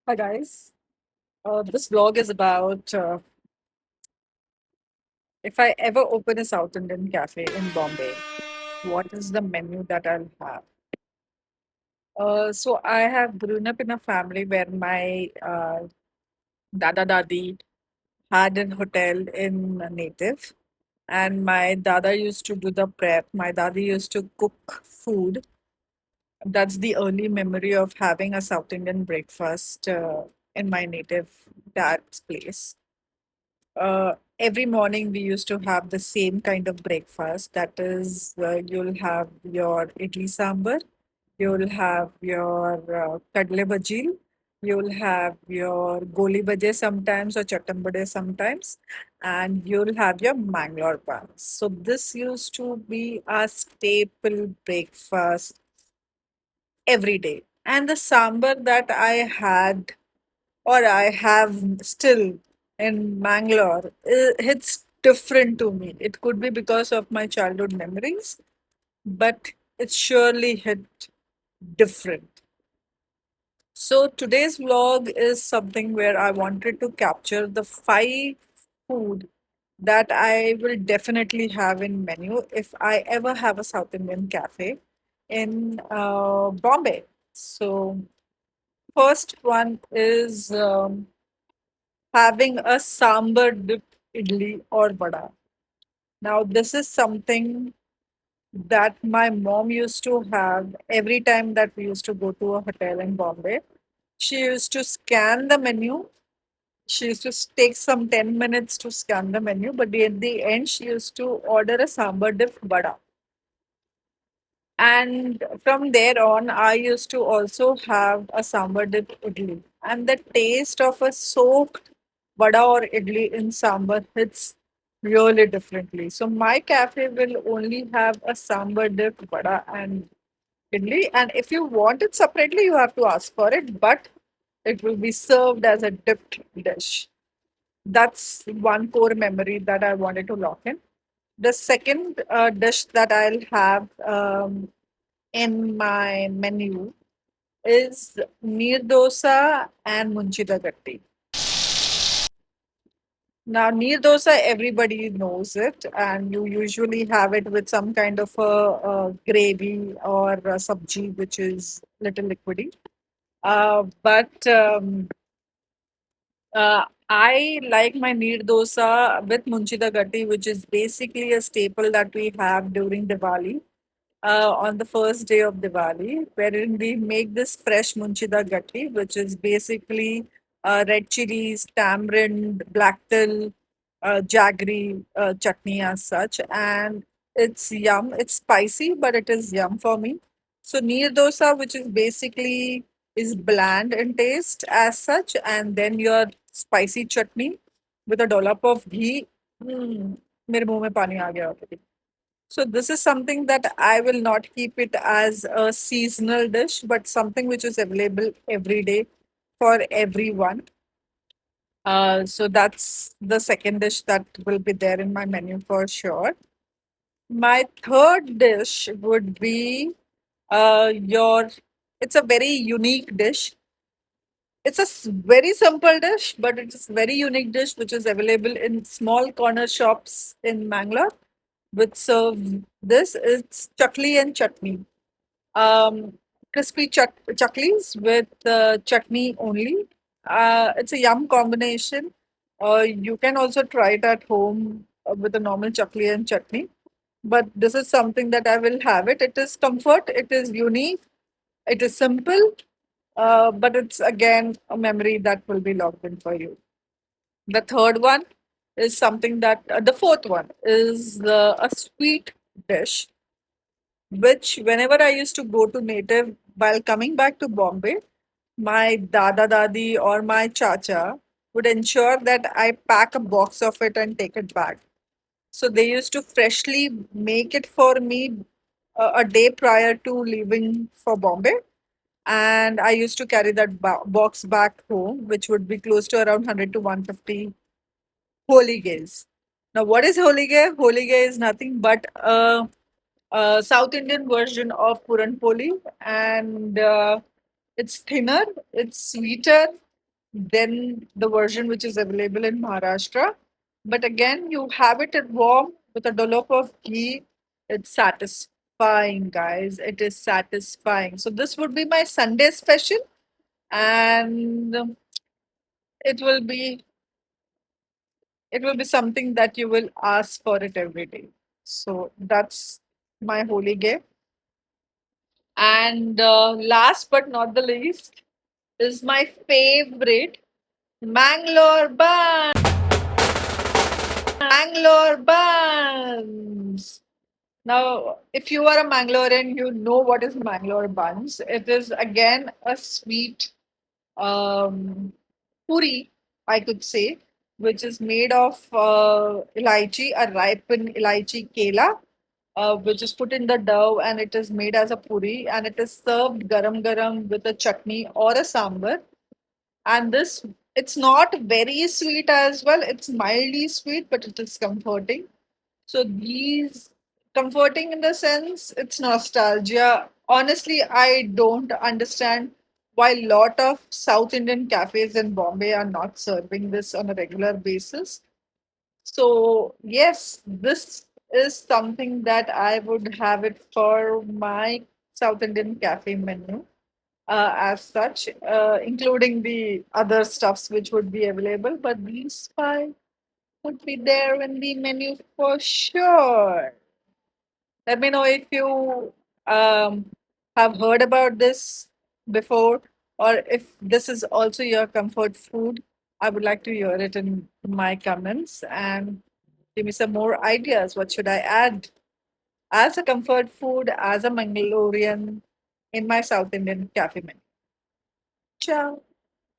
Hi guys. This vlog is about if I ever open a South Indian cafe in Bombay, what is the menu that I'll have? So I have grown up in a family where my dada dadi had a hotel in native, and my dada used to do the prep. My dadi used to cook food. That's the early memory of having a South Indian breakfast in my native dad's place. Every morning we used to have the same kind of breakfast. That is, you'll have your idli sambar, you'll have your kadle bhaji, you'll have your goli bhaje sometimes or chatan bade sometimes, and you'll have your Mangalore buns. So this used to be a staple breakfast every day. And the sambar that I had or I have still in Mangalore, it's different to me. It could be because of my childhood memories, but it surely hit different. So today's vlog is something where I wanted to capture the five food that I will definitely have in menu if I ever have a South Indian cafe in Bombay. So first one is having a sambar dipped idli or vada. Now, this is something that my mom used to have every time that we used to go to a hotel in Bombay. She used to scan the menu. She used to take some 10 minutes to scan the menu, but at the end, she used to order a sambar dipped vada. And from there on, I used to also have a sambar dip idli. And the taste of a soaked vada or idli in sambar hits really differently. So my cafe will only have a sambar dip vada and idli. And if you want it separately, you have to ask for it, but it will be served as a dipped dish. That's one core memory that I wanted to lock in. The second dish that I'll have in my menu is neer dosa and munchida gatti. Now, neer dosa, everybody knows it, and you usually have it with some kind of a gravy or a sabji, which is little liquidy. But I like my neer dosa with munchida gatti, which is basically a staple that we have during Diwali. On the first day of Diwali, wherein we make this fresh munchida gatti, which is basically red chilies, tamarind, black till, jaggery chutney as such, and it's yum. It's spicy, but it is yum for me. So neer dosa, which is basically is bland in taste as such, and then your spicy chutney with a dollop of ghee. Hmm, मेरे मुंह में पानी आ गया already. So this is something that I will not keep it as a seasonal dish, but something which is available every day for everyone. So that's the second dish that will be there in my menu for sure. My third dish would be your. It's a very unique dish. It's a very simple dish, but it's a very unique dish which is available in small corner shops in Mangalore, which serve this. It's chakli and chutney. Crispy chaklis with chutney only. It's a yum combination. You can also try it at home with a normal chakli and chutney. But this is something that I will have it. It is comfort. It is unique. It is simple. But it's again a memory that will be logged in for you. The third one is something that the fourth one is a sweet dish which whenever I used to go to native while coming back to Bombay, my dada dadi or my chacha would ensure that I pack a box of it and take it back. So they used to freshly make it for me a day prior to leaving for Bombay. And I used to carry that box back home, which would be close to around 100 to 150 holy gays. Now, what is holy gay? Holy gay is nothing but a South Indian version of Puran Poli, and it's thinner, it's sweeter, than the version which is available in Maharashtra. But again, you have it at warm with a dollop of ghee. It's satisfying, guys. It is satisfying. So this would be my Sunday special, and it will be it will be something that you will ask for it every day. So that's my holy gift. And last but not the least is my favorite Mangalore bun. Mangalore buns. Now, if you are a Mangalorean, you know what is Mangalore buns. It is again a sweet um, puri, I could say, which is made of elaichi, a ripened elaichi kela, which is put in the dough and it is made as a puri and it is served garam garam with a chutney or a sambar. And this, it's not very sweet as well, it's mildly sweet, but it is comforting. So these, comforting in the sense it's nostalgia. Honestly, I don't understand why a lot of South Indian cafes in Bombay are not serving this on a regular basis. So yes, this is something that I would have it for my South Indian cafe menu as such, including the other stuffs which would be available. But these five would be there in the menu for sure. Let me know if you have heard about this before or if this is also your comfort food. I would like to hear it in my comments and give me some more ideas. What should I add as a comfort food, as a Mangalorean in my South Indian cafe menu? Ciao.